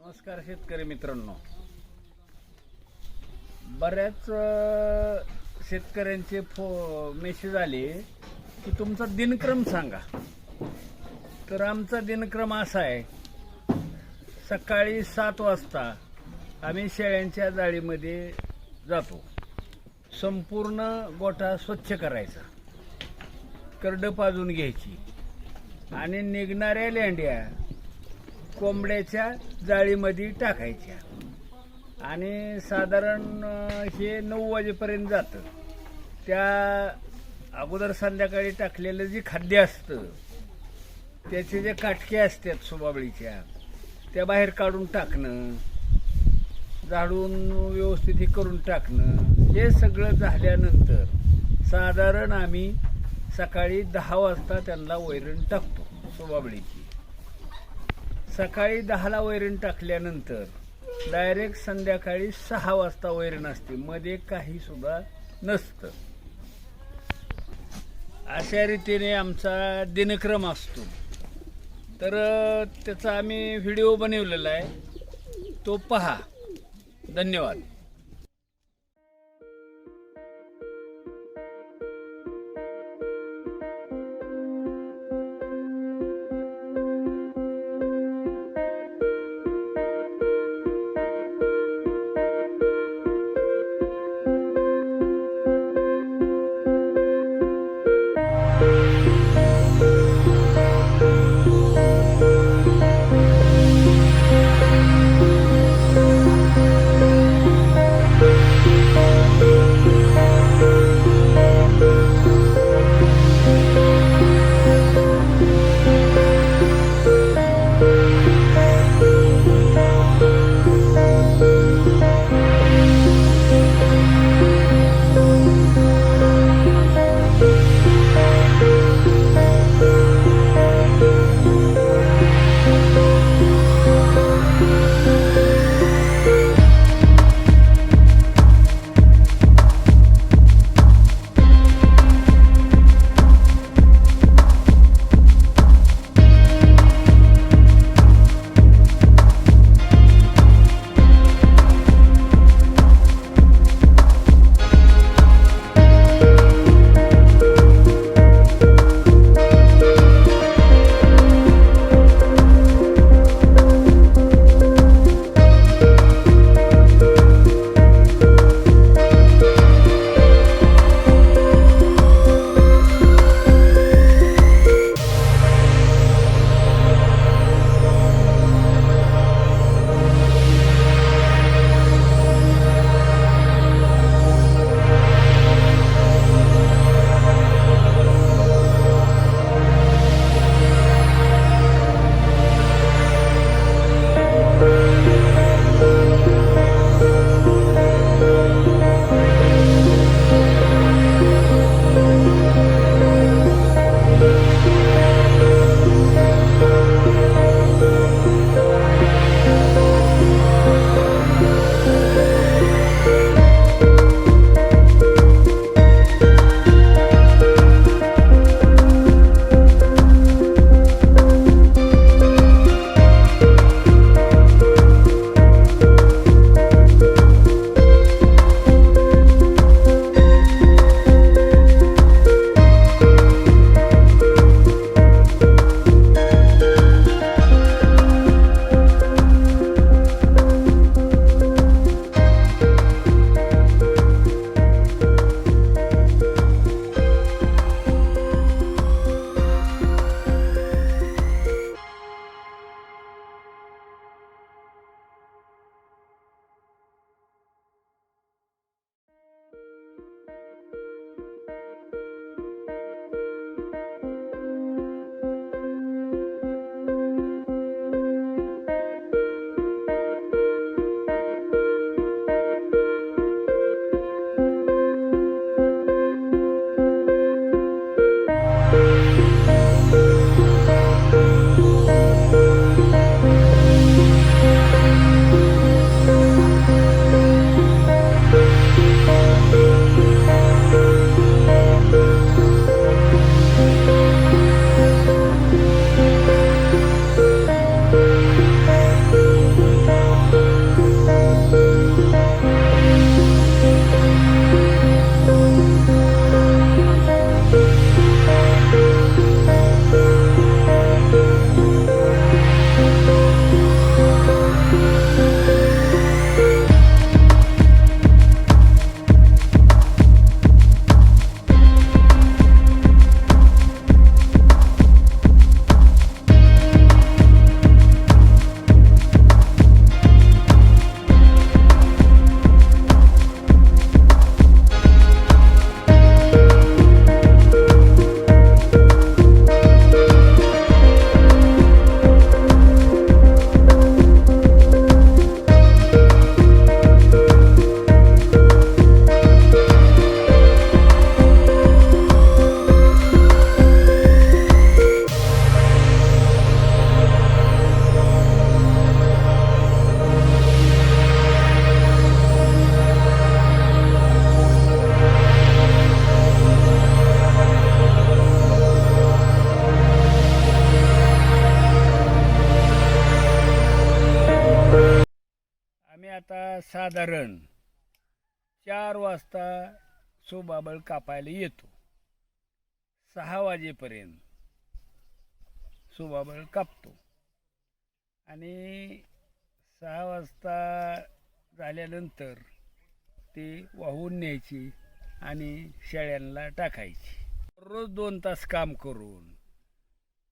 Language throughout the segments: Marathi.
नमस्कार शेतकरी मित्रांनो. बऱ्याच शेतकऱ्यांचे मेसेज आले की तुमचा दिनक्रम सांगा. तर आमचा दिनक्रम असा आहे, सकाळी 7 वाजता आम्ही शेळ्यांच्या जाळीमध्ये जातो. संपूर्ण गोठा स्वच्छ करायचा, करडं पाजून घ्यायची आणि निघणाऱ्या लेंड्या कोंबड्याच्या जाळीमध्ये टाकायच्या आणि साधारण हे 9 वाजेपर्यंत जातं. त्या अगोदर संध्याकाळी टाकलेलं जे खाद्य असतं त्याचे जे काटके असतात सुबाबळीच्या, त्या बाहेर काढून टाकणं, झाडून व्यवस्थित हे करून टाकणं, हे सगळं झाल्यानंतर साधारण आम्ही सकाळी 10 वाजता त्यांना वैरण टाकतो. सुबाबळीची सकाळी 10ला वैरण टाकल्यानंतर डायरेक्ट संध्याकाळी 6 वाजता वैरण असते, मध्ये काही सुद्धा नसतं. अशा रीतीने आमचा दिनक्रम असतो. तर त्याचा आम्ही व्हिडिओ बनवलेला आहे, तो पहा. धन्यवाद. आता साधारण 4 वाजता सुबाबळ कापायला येतो. 6 वाजेपर्यंत सुबाबळ कापतो आणि 6 वाजता झाल्यानंतर ते वाहून न्यायची आणि शेळ्यांना टाकायची. रोज 2 तास काम करून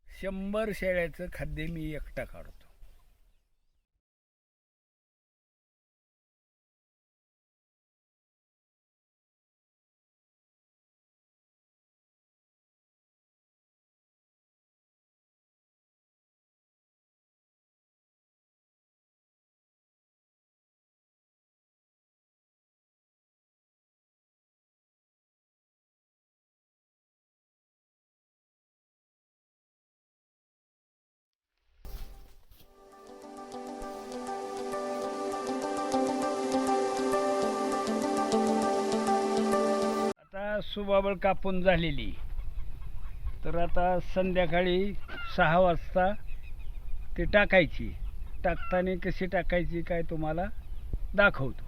100 शेळ्याचं खाद्य मी एकटा काढतो. सुबाबळ कापून झालेली, तर आता संध्याकाळी 6 वाजता ते टाकायची. टाकताना कशी टाकायची काय तुम्हाला दाखवतो.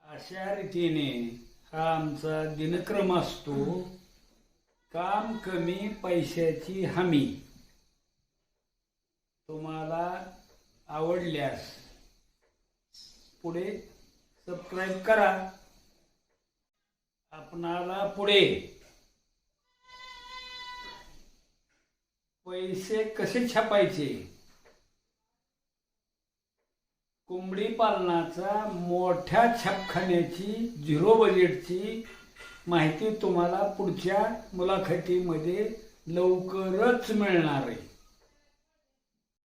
अशा रीतीने हा आमचा दिनक्रम असतो. काम कमी पैशाची हमी. तुम्हाला आवडल्यास पुढे सबस्क्राईब करा. आपणाला पुढे पैसे कसे छापायचे, कोंबडी पालनाचा मोठ्या छापखान्याची 0 बजेटची माहिती तुम्हाला पुढच्या मुलाखतीमध्ये लवकरच मिळणार आहे.